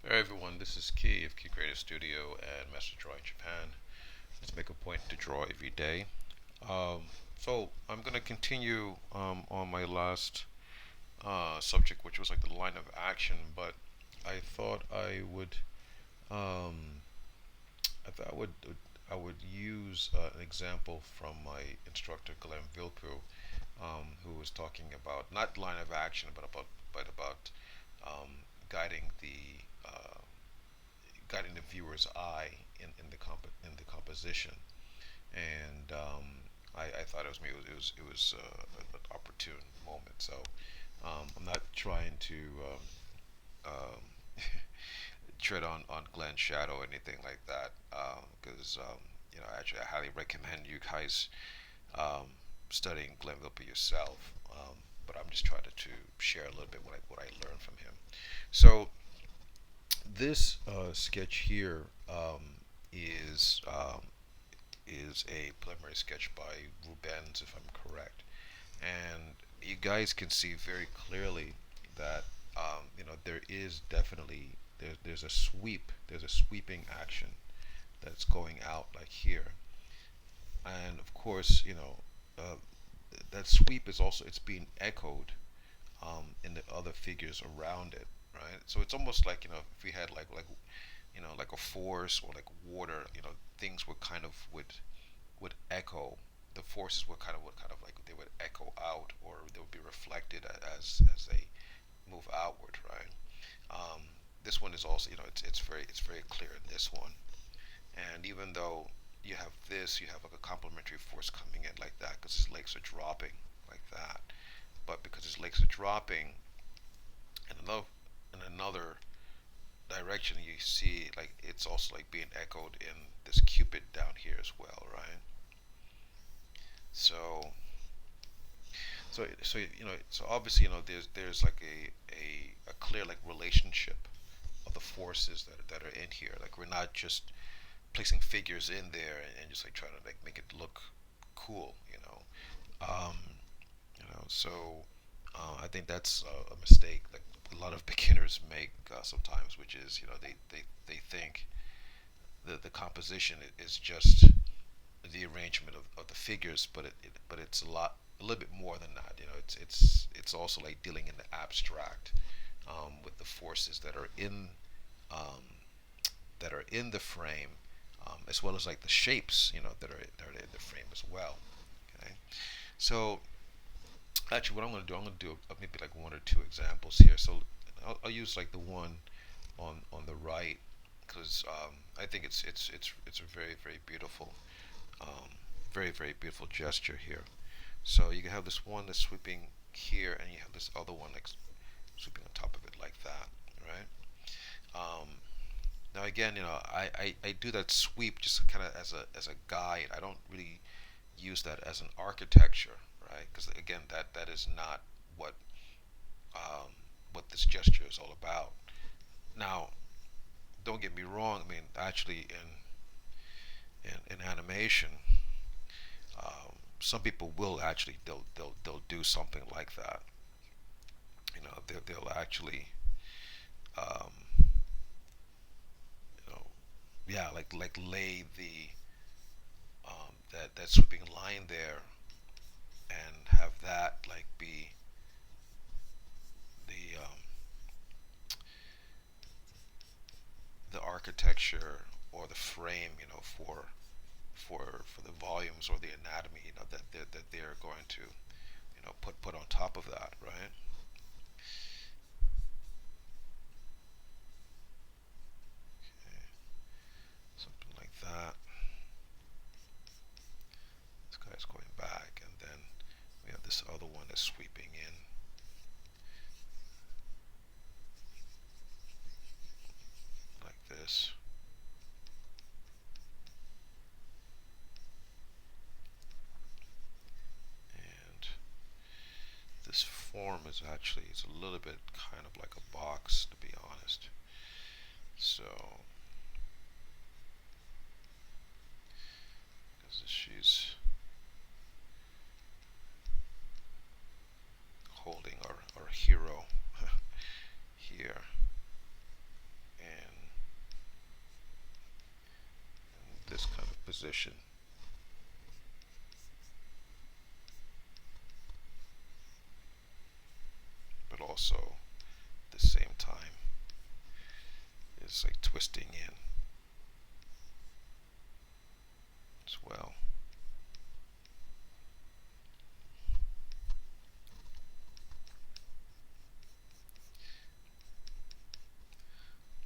Hey everyone, this is Key of Key Creative Studio and Master Drawing Japan. Let's make a point to draw every day. Um, so I'm gonna continue on my last subject, which was like the line of action. But I thought um, I thought I would use an example from my instructor Glenn Vilppu, who was talking about not line of action, but about um, guiding the viewer's eye in the composition, and I thought it was an opportune moment. So I'm not trying to tread on Glenn's shadow or anything like that, because actually I highly recommend you guys um, studying Glenn Vilppu yourself. But I'm just trying to share a little bit what I learned from him. So this sketch here is is a preliminary sketch by Rubens, if I'm correct. And you guys can see very clearly that there is definitely there's a sweep, there's a sweeping action that's going out like here, and of course that sweep is also it's being echoed in the other figures around it, right? So it's almost like if we had like a force or like water, things would echo. The forces would kind of like they would echo out, or they would be reflected as they move outward, right? Um, this one is also, it's very clear in this one. And even though you have this, you have like a complementary force coming in like that because his legs are dropping like that. But because his legs are dropping in another direction, you see like it's also like being echoed in this cupid down here as well, right? So so obviously there's like a clear like relationship of the forces that are in here. Like we're not just placing figures in there and just like trying to like make it look cool, um, so I think that's a mistake like a lot of beginners make sometimes, which is they think the composition is just the arrangement of the figures, but it's a little bit more than that. It's also like dealing in the abstract, with the forces um, that are in the frame, as well as like the shapes that are in the frame as well. Okay, so actually, what I'm going to do maybe like one or two examples here. So I'll use like the one on the right because I think it's a very beautiful, um, very beautiful gesture here. So you can have this one that's sweeping here, and you have this other one like sweeping on top of it like that, right? Um, Now again, I do that sweep just kind of as a guide. I don't really use that as an architecture, right? Because again, that is not what um, what this gesture is all about. Now, don't get me wrong. I mean, actually, in animation, some people will actually they'll do something like that. They'll actually um, you know yeah, like lay the that sweeping line there and have that like be the architecture or the frame, for the volumes or the anatomy, that they're going to, put on top of that, right? Okay, something like that. This guy's going back, and then we have this other one that's sweeping in like this, and this form is actually it's a little bit kind of like a box, to be honest. So, because she's holding our hero here, position, but also at the same time it's like twisting in as well.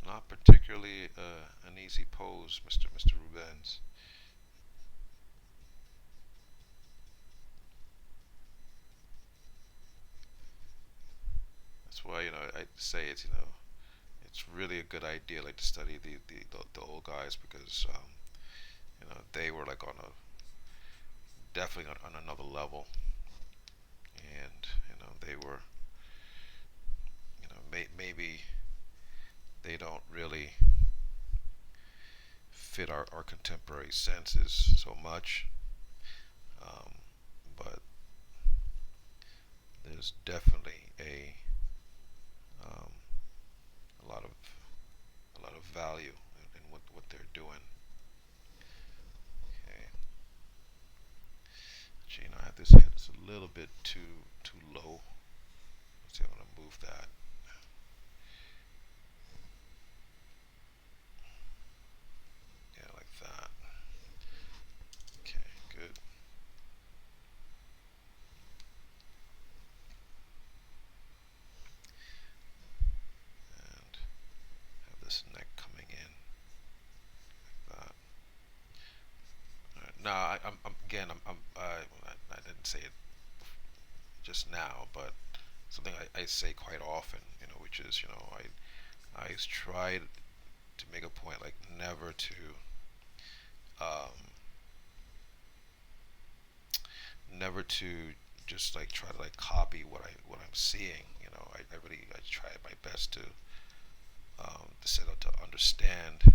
Not particularly an easy pose, Mr. Rubens. That's why I say it's really a good idea like to study the old guys because they were like on a definitely on another level, and they were maybe they don't really fit our contemporary senses so much, um, but there's definitely um, a lot of value in what they're doing. Okay, actually, I have this head that's a little bit too low. Let's see, I'm gonna move that. Yeah, like that. Okay, good. And have this neck coming in like that. All right. Now, I'm again, I didn't say it just now, but something I say quite often, which is, I try to make a point, like um, never to just like try to like copy what I'm seeing. I really I try my best to set out to understand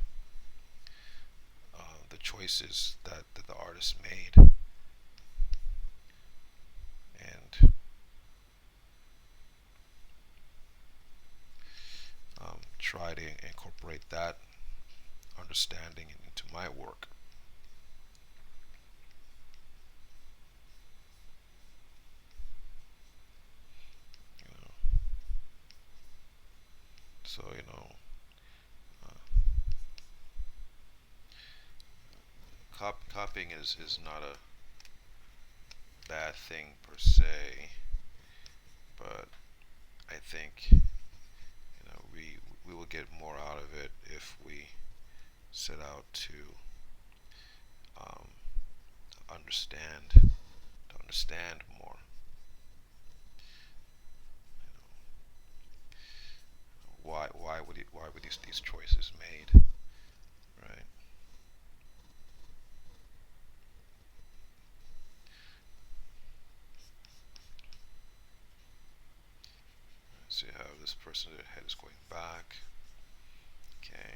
the choices that the artist made, and try to incorporate that understanding into my work. You know, so uh, copying is not a bad thing per se, but I think we will get more out of it if we set out um, to understand more. Why were these choices made, right? See how this person's head is going back. Okay.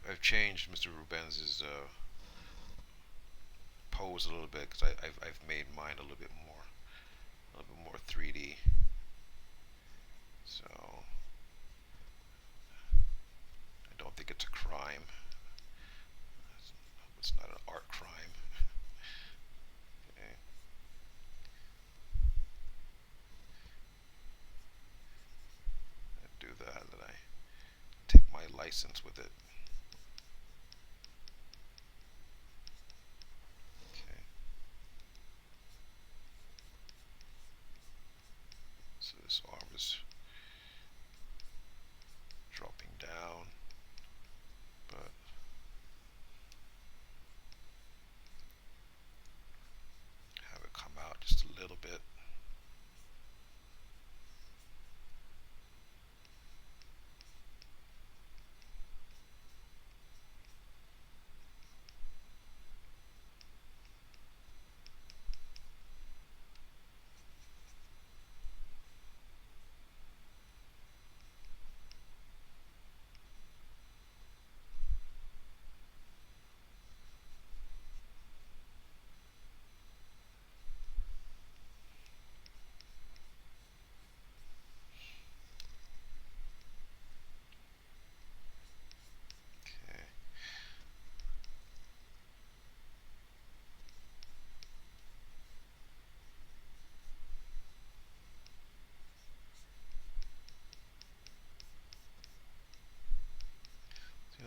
I've changed Mr. Rubens's pose a little bit because I've made mine a little bit more 3D. So I don't think it's a crime. It's not an art crime. Okay. I do that. That I take my license with it. Okay. So this arm is dropping down, but have it come out just a little bit.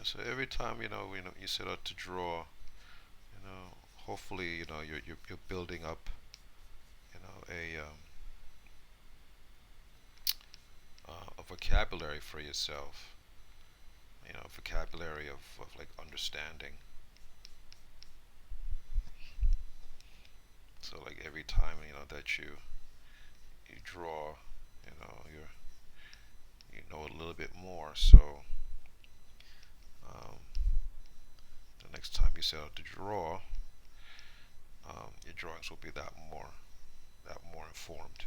So every time you set out to draw, hopefully you're building up a vocabulary for yourself. Vocabulary of like understanding. So like every time that you draw, you know a little bit more. So um, the next time you set out to draw, your drawings will be that more informed.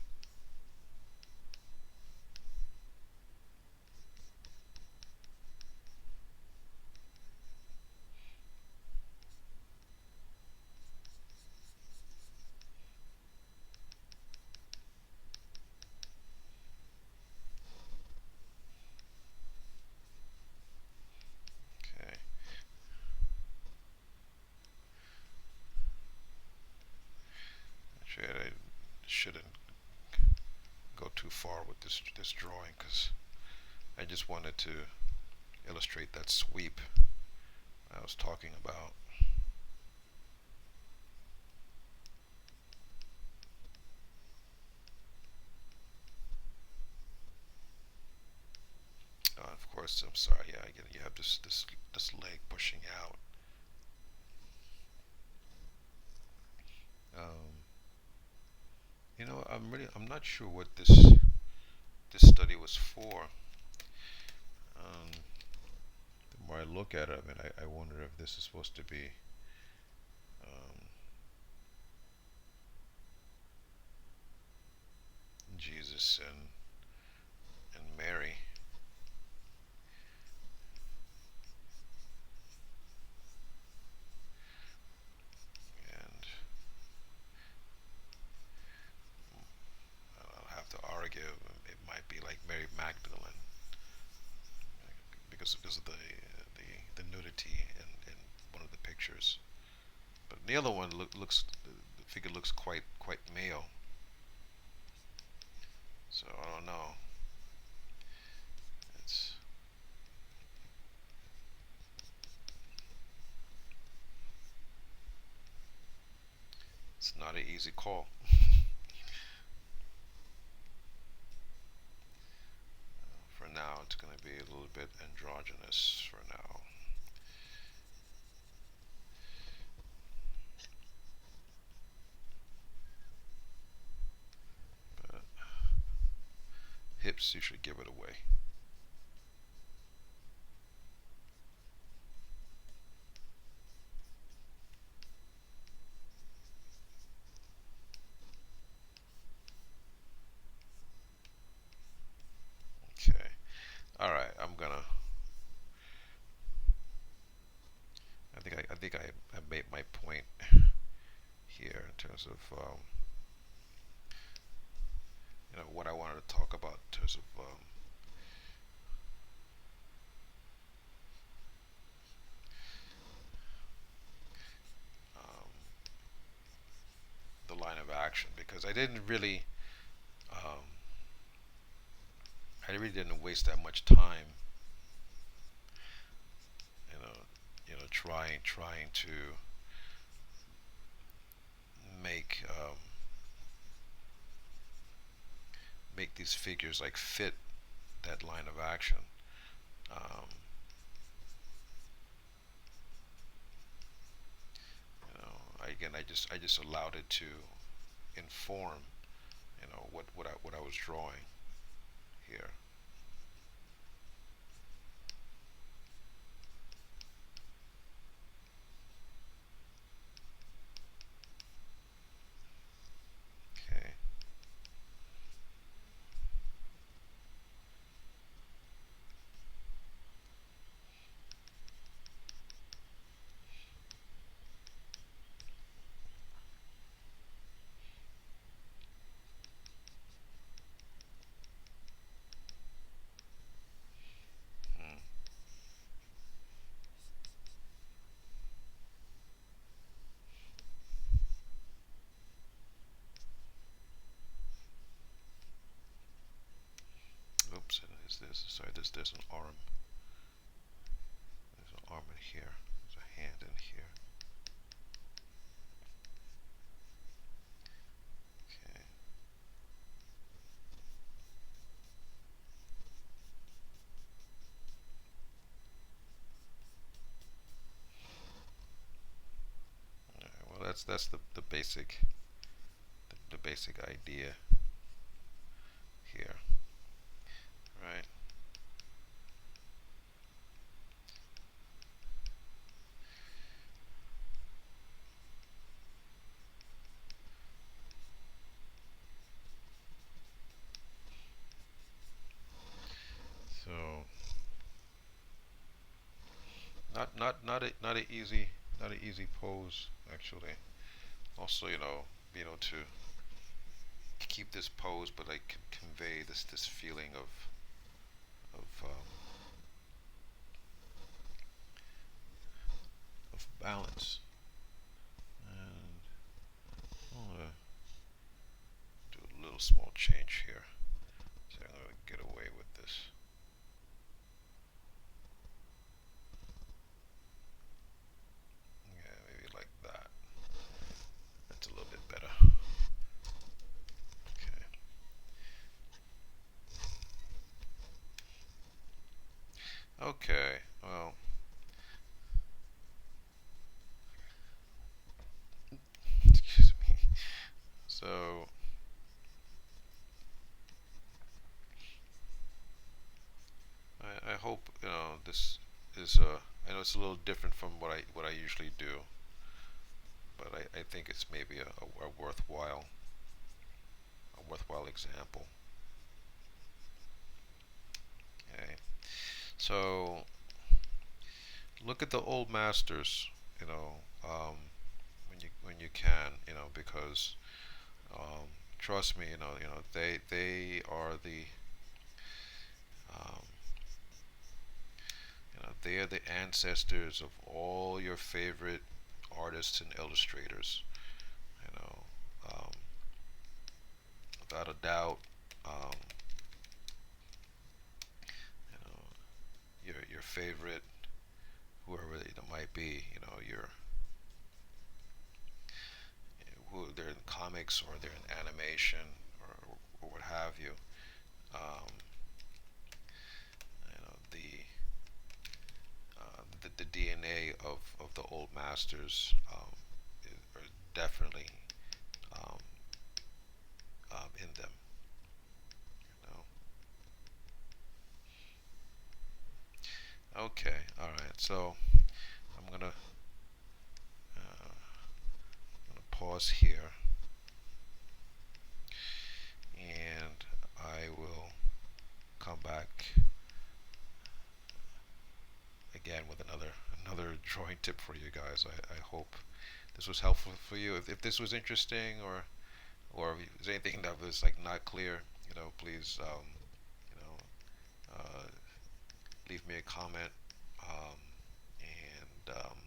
Okay. Actually, I shouldn't go too far with this drawing because I just wanted to illustrate that sweep I was talking about. Of course, I'm sorry. Yeah, I get it. You have this leg pushing out. Um, I'm not sure what this study was for. Um, the more I look at it, I mean, I wonder if this is supposed to be um, Jesus and Mary. And I'll have to argue. It might be like Mary Magdalene because of the nudity in one of the pictures. But the other one looks the figure looks quite male. So I don't know. It's it's not an easy call. For now, it's going to be a little bit androgynous for now. But hips, you should give it away. Okay. All right. I made my point here in terms of what I wanted to talk about in terms of um, the line of action because um, I really didn't waste that much time, you know, trying to make make these figures like fit that line of action. Um, Again, I just allowed it to inform, what I was drawing here. Okay. Mm. Oops. Is this? Sorry. There's an arm. There's arm in here. There's a hand in here. Okay. All right, well, that's the basic the basic idea here, right? So not a easy pose actually. Also, being able to keep this pose, but like convey this feeling of balance. And I'm gonna do a little small change here, so I'm gonna get away with this. Yeah, maybe like that. That's a little bit better. Okay. Okay. Well, excuse me. So I hope this is I know it's a little different from what I usually do, but I think it's maybe a worthwhile example. Okay, so look at the old masters, you know, when you can, because um, trust me, they are um, they are the ancestors of all your favorite artists and illustrators. You know, um, without a doubt, um, your favorite, whoever it might be, who they're in comics or they're in animation or what have you. Um, the DNA of the old masters are definitely um, in them. You know? Okay, all right. So I'm gonna pause here, and I will come back again with another drawing tip for you guys. I hope this was helpful for you. If this was interesting, or if there's anything that was like not clear, please you know leave me a comment, and um,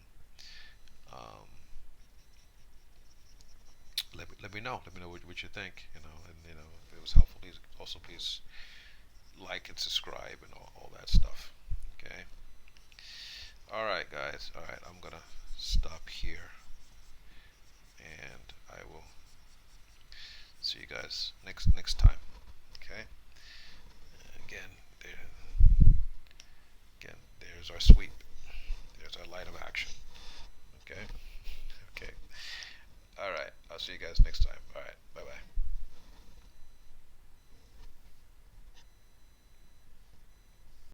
let me know. Let me know what you think. And if it was helpful, please like and subscribe and all that stuff. Okay. All right, guys. All right, I'm gonna stop here, and I will see you guys next time. Okay. Again, again, there's our sweep. There's our line of action. Okay. Okay. All right. I'll see you guys next time. All right. Bye bye.